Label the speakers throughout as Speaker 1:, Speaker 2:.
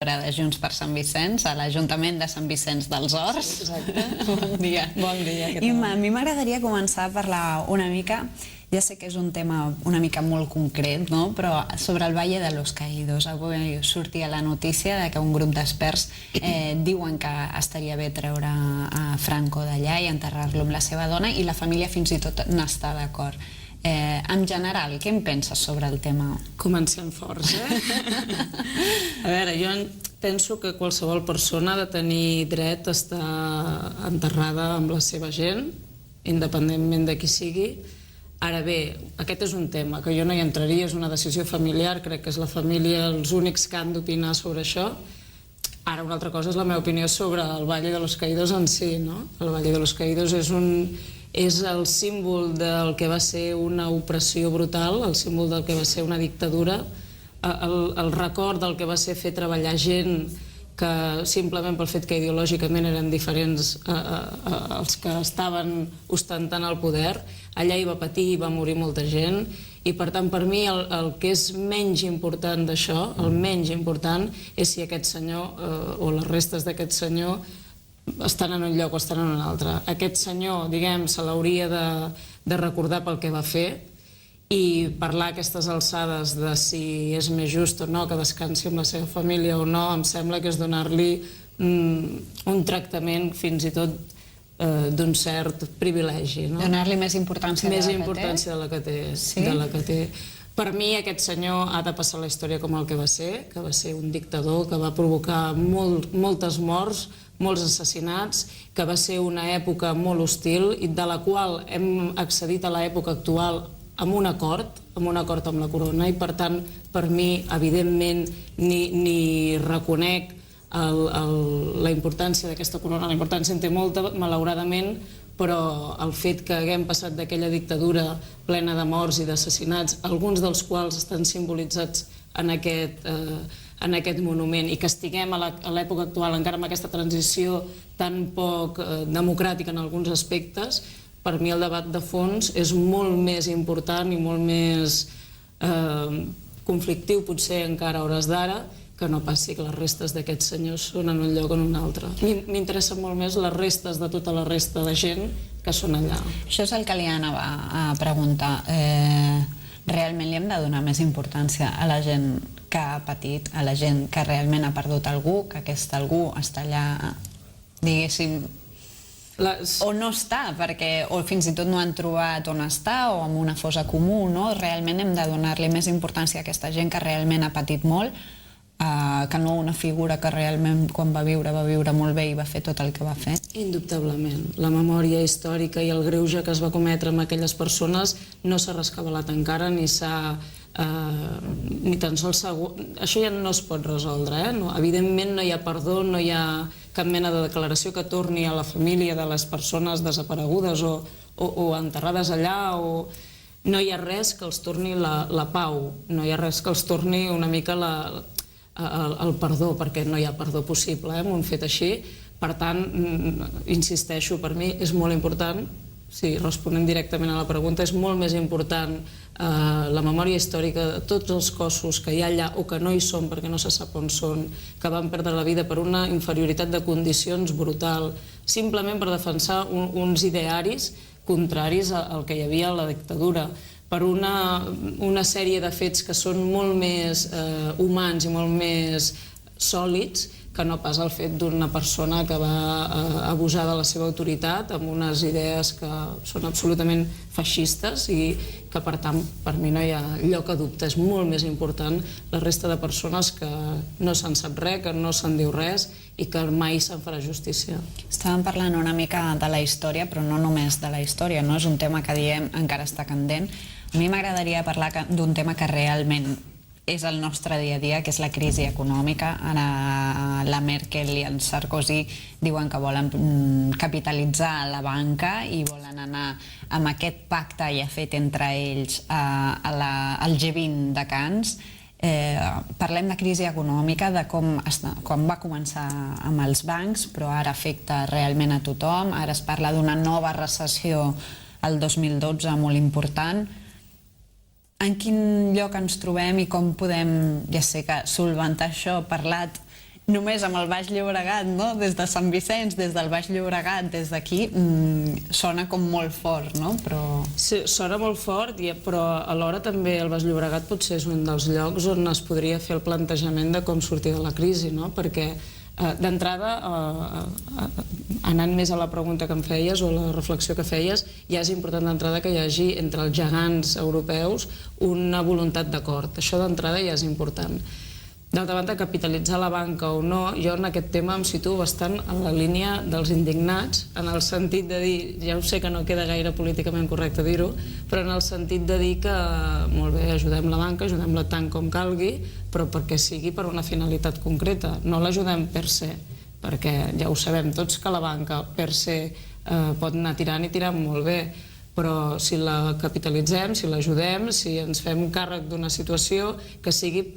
Speaker 1: de Junts per Sant Vicenç, a l'Ajuntament de Sant Vicenç dels Horts.
Speaker 2: Exacte.
Speaker 1: Bon dia.
Speaker 2: Bon dia, què
Speaker 1: I
Speaker 2: tal?
Speaker 1: a mi m'agradaria començar a parlar una mica, ja sé que és un tema una mica molt concret, no? Però sobre el Valle de los Caídos. Avui sortia la notícia de que un grup d'experts diuen que estaria bé treure a Franco d'allà i enterrar-lo amb la seva dona, i la família fins i tot n'està d'acord. En general, què en penses sobre el tema?
Speaker 2: Comencem forts, A veure, jo penso que qualsevol persona ha de tenir dret a estar enterrada amb la seva gent, independentment de qui sigui. Ara bé, aquest és un tema que jo no hi entraria, és una decisió familiar, crec que és la família els únics que han d'opinar sobre això. Ara, una altra cosa és la meva opinió sobre el Valle de los Caídos en si, no? El Valle de los Caídos és el símbol del que va ser una opressió brutal, el símbol del que va ser una dictadura, el record del que va ser fer treballar gent que simplement pel fet que ideològicament eren diferents als que estaven ostentant el poder. Allà hi va patir, hi va morir molta gent, i per tant per mi el que és menys important d'això, el menys important, és si aquest senyor o les restes d'aquest senyor estan en un lloc o estan en un altre. Aquest senyor, diguem, se l'hauria de recordar pel que va fer, i parlar a aquestes alçades de si és més just o no que descansi amb la seva família o no, em sembla que és donar-li un tractament fins i tot d'un cert privilegi.
Speaker 1: Donar-li més importància de la que té?
Speaker 2: Més importància de la que té. Per mi aquest senyor ha de passar la història com el que va ser un dictador que va provocar moltes morts, molts assassinats, que va ser una època molt hostil i de la qual hem accedit a l'època actual amb un acord amb la corona, i per tant, per mi, evidentment, ni reconec la importància d'aquesta corona. La importància en té molta, malauradament, però el fet que haguem passat d'aquella dictadura plena de morts i d'assassinats, alguns dels quals estan simbolitzats en aquest monument, i que estiguem a l'època actual encara amb aquesta transició tan poc democràtica en alguns aspectes, per mi el debat de fons és molt més important i molt més conflictiu, potser encara a hores d'ara, que no passi que les restes d'aquests senyors són en un lloc o en un altre. M'interessen molt més les restes de tota la resta de gent que són allà.
Speaker 1: Això és el que li anava a preguntar. Realment li hem de donar més importància a la gent que ha patit, a la gent que realment ha perdut algú, que aquest algú està allà, diguéssim, o no està, o fins i tot no han trobat on està, o amb una fossa comú, no? Realment hem de donar-li més importància a aquesta gent que realment ha patit molt, que no una figura que realment quan va viure molt bé i va fer tot el que va fer.
Speaker 2: Indubtablement. La memòria històrica i el greuge que es va cometre amb aquelles persones no s'ha rescabalat encara, ni tan sols això ja no es pot resoldre. Evidentment no hi ha perdó, no hi ha cap mena de declaració que torni a la família de les persones desaparegudes o enterrades allà, o no hi ha res que els torni la pau, no hi ha res que els torni una mica el perdó, perquè no hi ha perdó possible amb un fet així. Per tant, insisteixo, per mi és molt important, si responem directament a la pregunta, és molt més important la memòria històrica de tots els cossos que hi ha allà o que no hi són perquè no se sap on són, que van perdre la vida per una inferioritat de condicions brutal, simplement per defensar uns idearis contraris al que hi havia a la dictadura, per una sèrie de fets que són molt més humans i molt més sòlids que no pas el fet d'una persona que va abusar de la seva autoritat amb unes idees que són absolutament feixistes i que, per tant, per mi no hi ha lloc a dubte. És molt més important la resta de persones que no se'n sap res, que no se'n diu res i que mai se'n farà justícia.
Speaker 1: Estàvem parlant una mica de la història, però no només de la història, no? És un tema que diem encara està candent. A mi m'agradaria parlar d'un tema que realment és el nostre dia a dia, que és la crisi econòmica. Ara la Merkel i el Sarkozy diuen que volen capitalitzar la banca i volen anar amb aquest pacte ja fet entre ells al G20 de Cannes. Parlem de crisi econòmica, de com va començar amb els bancs, però ara afecta realment a tothom. Ara es parla d'una nova recessió el 2012 molt important. En quin lloc ens trobem i com podem, ja sé que solventar això, parlat només amb el Baix Llobregat, no? Des de Sant Vicenç, des del Baix Llobregat, des d'aquí, sona com molt fort, no? Però...
Speaker 2: Sí, sona molt fort, però alhora també el Baix Llobregat potser és un dels llocs on es podria fer el plantejament de com sortir de la crisi, no? Perquè d'entrada, anant més a la pregunta que em feies o la reflexió que feies, ja és important d'entrada que hi hagi entre els gegants europeus una voluntat d'acord. Això d'entrada ja és important. D'altra banda, capitalitzar la banca o no, jo en aquest tema em situo bastant en la línia dels indignats, en el sentit de dir, ja ho sé que no queda gaire políticament correcte dir-ho, però en el sentit de dir que, molt bé, ajudem la banca, ajudem-la tant com calgui, però perquè sigui per una finalitat concreta. No l'ajudem per se, perquè ja ho sabem tots que la banca per se pot anar tirant i tirant molt bé, però si la capitalitzem, si l'ajudem, si ens fem càrrec d'una situació, que sigui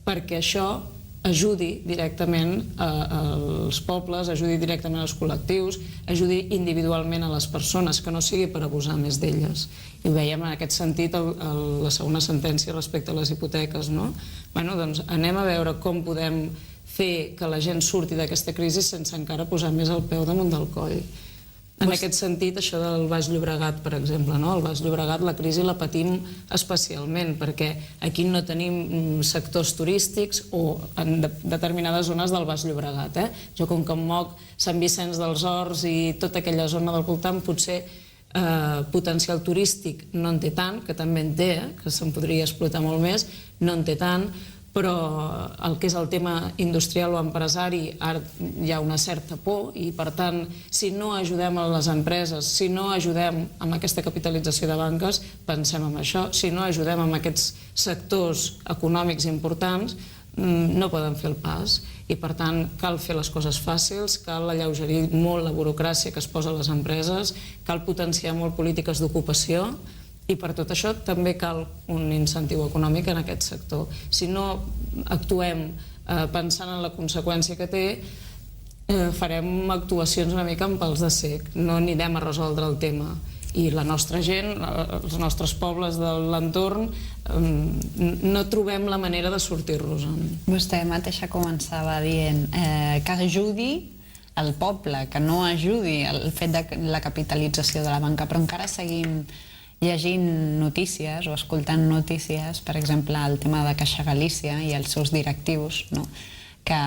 Speaker 2: perquè això ajudi directament als pobles, ajudi directament als col·lectius, ajudi individualment a les persones, que no sigui per abusar més d'elles. I ho veiem en aquest sentit la segona sentència respecte a les hipoteques, no? Bueno, doncs anem a veure com podem fer que la gent surti d'aquesta crisi sense encara posar més el peu damunt del coll. En aquest sentit, això del Baix Llobregat, per exemple, no? El Baix Llobregat, la crisi la patim especialment, perquè aquí no tenim sectors turístics o en determinades zones del Baix Llobregat. Jo, com que em moc Sant Vicenç dels Horts i tota aquella zona del voltant, potser potencial turístic no en té tant, que també en té, que se'n podria explotar molt més, no en té tant, però el que és el tema industrial o empresari, ara hi ha una certa por i, per tant, si no ajudem a les empreses, si no ajudem amb aquesta capitalització de banques, pensem en això, si no ajudem amb aquests sectors econòmics importants, no poden fer el pas i, per tant, cal fer les coses fàcils, cal alleugerir molt la burocràcia que es posa a les empreses, cal potenciar molt polítiques d'ocupació. I per tot això també cal un incentiu econòmic en aquest sector. Si no actuem pensant en la conseqüència que té, farem actuacions una mica amb pals de cec, no anirem a resoldre el tema. I la nostra gent, els nostres pobles de l'entorn, no trobem la manera de sortir-nos-en.
Speaker 1: Vostè mateixa començava dient que ajudi el poble, que no ajudi el fet de la capitalització de la banca, però encara seguim llegint notícies o escoltant notícies, per exemple, el tema de Caixa Galícia i els seus directius, que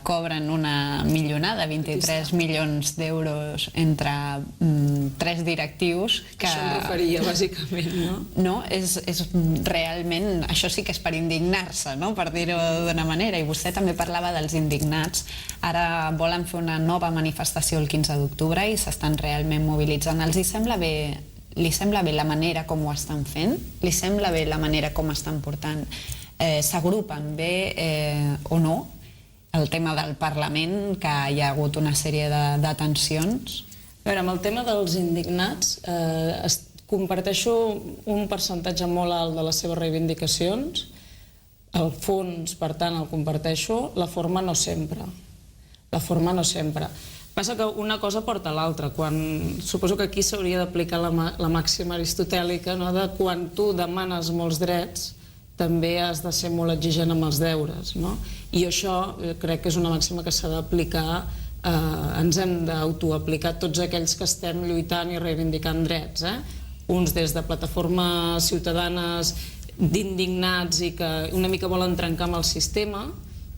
Speaker 1: cobren una milionada, 23 milions d'euros entre 3 directius.
Speaker 2: Això em referia, bàsicament, no?
Speaker 1: No, és realment, això sí que és per indignar-se, per dir-ho d'una manera, i vostè també parlava dels indignats. Ara volen fer una nova manifestació el 15 d'octubre i s'estan realment mobilitzant. Els hi sembla bé la manera com ho estan fent? Li sembla bé la manera com estan portant? S'agrupen bé o no? El tema del Parlament, que hi ha hagut una sèrie de tensions?
Speaker 2: A veure, amb el tema dels indignats, comparteixo un percentatge molt alt de les seves reivindicacions. El fons, per tant, el comparteixo. La forma no sempre. Passa que una cosa porta a l'altra. Suposo que aquí s'hauria d'aplicar la màxima aristotèlica, de quan tu demanes molts drets, també has de ser molt exigent amb els deures. I això crec que és una màxima que s'ha d'aplicar, ens hem d'autoaplicar tots aquells que estem lluitant i reivindicant drets. Uns des de plataformes ciutadanes d'indignats i que una mica volen trencar amb el sistema,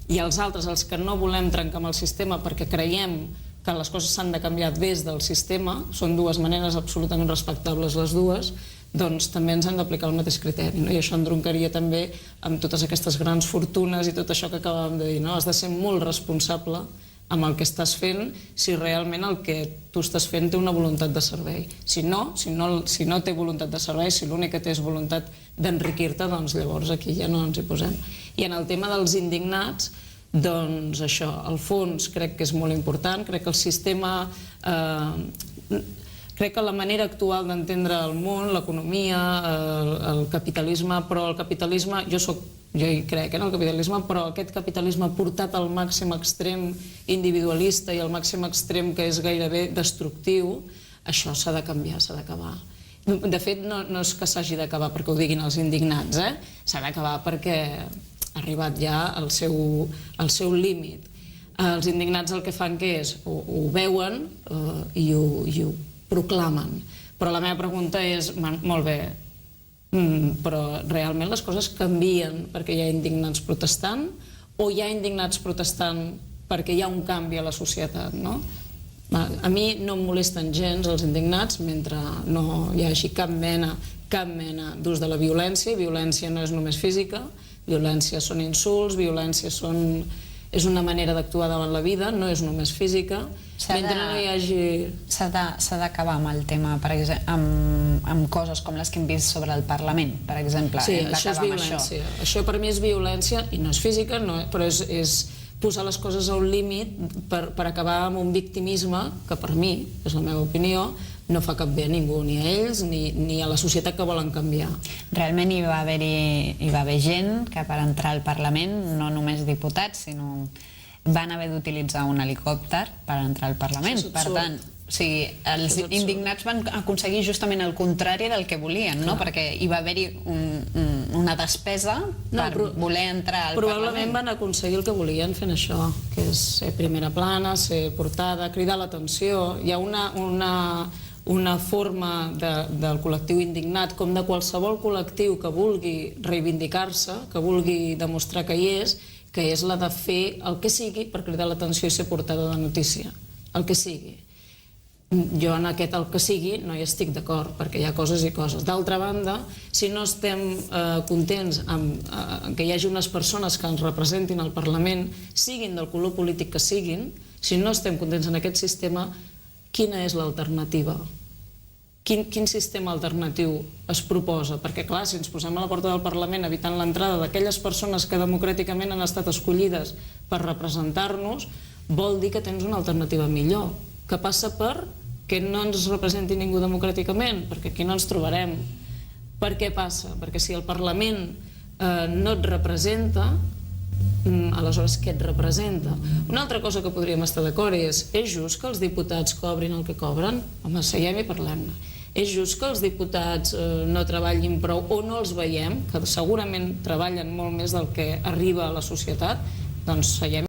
Speaker 2: i els altres, els que no volem trencar amb el sistema perquè creiem que les coses s'han de canviar des del sistema, són dues maneres absolutament respectables les dues, doncs també ens hem d'aplicar el mateix criteri. I això entroncaria també amb totes aquestes grans fortunes i tot això que acabàvem de dir. Has de ser molt responsable amb el que estàs fent si realment el que tu estàs fent té una voluntat de servei. Si no té voluntat de servei, si l'únic que té és voluntat d'enriquir-te, doncs llavors aquí ja no ens hi posem. I en el tema dels indignats, doncs això, el fons crec que és molt important, crec que el sistema, crec que la manera actual d'entendre el món, l'economia, el capitalisme, però el capitalisme, jo hi crec en el capitalisme, però aquest capitalisme portat al màxim extrem individualista i al màxim extrem que és gairebé destructiu, això s'ha de canviar, s'ha d'acabar. De fet, no és que s'hagi d'acabar perquè ho diguin els indignats, s'ha d'acabar perquè ha arribat ja al seu límit. Els indignats el que fan que és, ho veuen i ho proclamen. Però la meva pregunta és, molt bé, però realment les coses canvien perquè hi ha indignats protestant o hi ha indignats protestant perquè hi ha un canvi a la societat, no? A mi no em molesten gens els indignats mentre no hi hagi cap mena d'ús de la violència, i violència no és només física, violència són insults, violència és una manera d'actuar davant la vida, no és només física, mentre no hi hagi...
Speaker 1: S'ha d'acabar amb el tema, per exemple, amb coses com les que hem vist sobre el Parlament, per exemple.
Speaker 2: Sí, això és violència. Això per mi és violència, i no és física, però és posar les coses a un límit per acabar amb un victimisme que per mi, és la meva opinió, no fa cap bé a ningú, ni a ells ni a la societat que volen canviar.
Speaker 1: Realment hi va haver gent que per entrar al Parlament, no només diputats, sinó van haver d'utilitzar un helicòpter per entrar al Parlament. Per tant, els indignats van aconseguir justament el contrari del que volien, no? Perquè hi va haver-hi una despesa per voler entrar al Parlament.
Speaker 2: Probablement van aconseguir el que volien fent això, que és ser primera plana, ser portada, cridar l'atenció. Hi ha una forma del col·lectiu indignat, com de qualsevol col·lectiu que vulgui reivindicar-se, que vulgui demostrar que hi és, que és la de fer el que sigui per cridar l'atenció i ser portada de notícia. El que sigui. Jo en aquest el que sigui no hi estic d'acord, perquè hi ha coses i coses. D'altra banda, si no estem contents que hi hagi unes persones que ens representin al Parlament, siguin del color polític que siguin, si no estem contents en aquest sistema, quina és l'alternativa? Quin sistema alternatiu es proposa? Perquè, clar, si ens posem a la porta del Parlament evitant l'entrada d'aquelles persones que democràticament han estat escollides per representar-nos, vol dir que tens una alternativa millor, que passa per que no ens representi ningú democràticament, perquè aquí no ens trobarem. Per què passa? Perquè si el Parlament no et representa, aleshores què et representa? Una altra cosa que podríem estar d'acord és just que els diputats cobrin el que cobren? Home, seiem i parlem-ne. És just que els diputats no treballin prou o no els veiem, que segurament treballen molt més del que arriba a la societat? Doncs seiem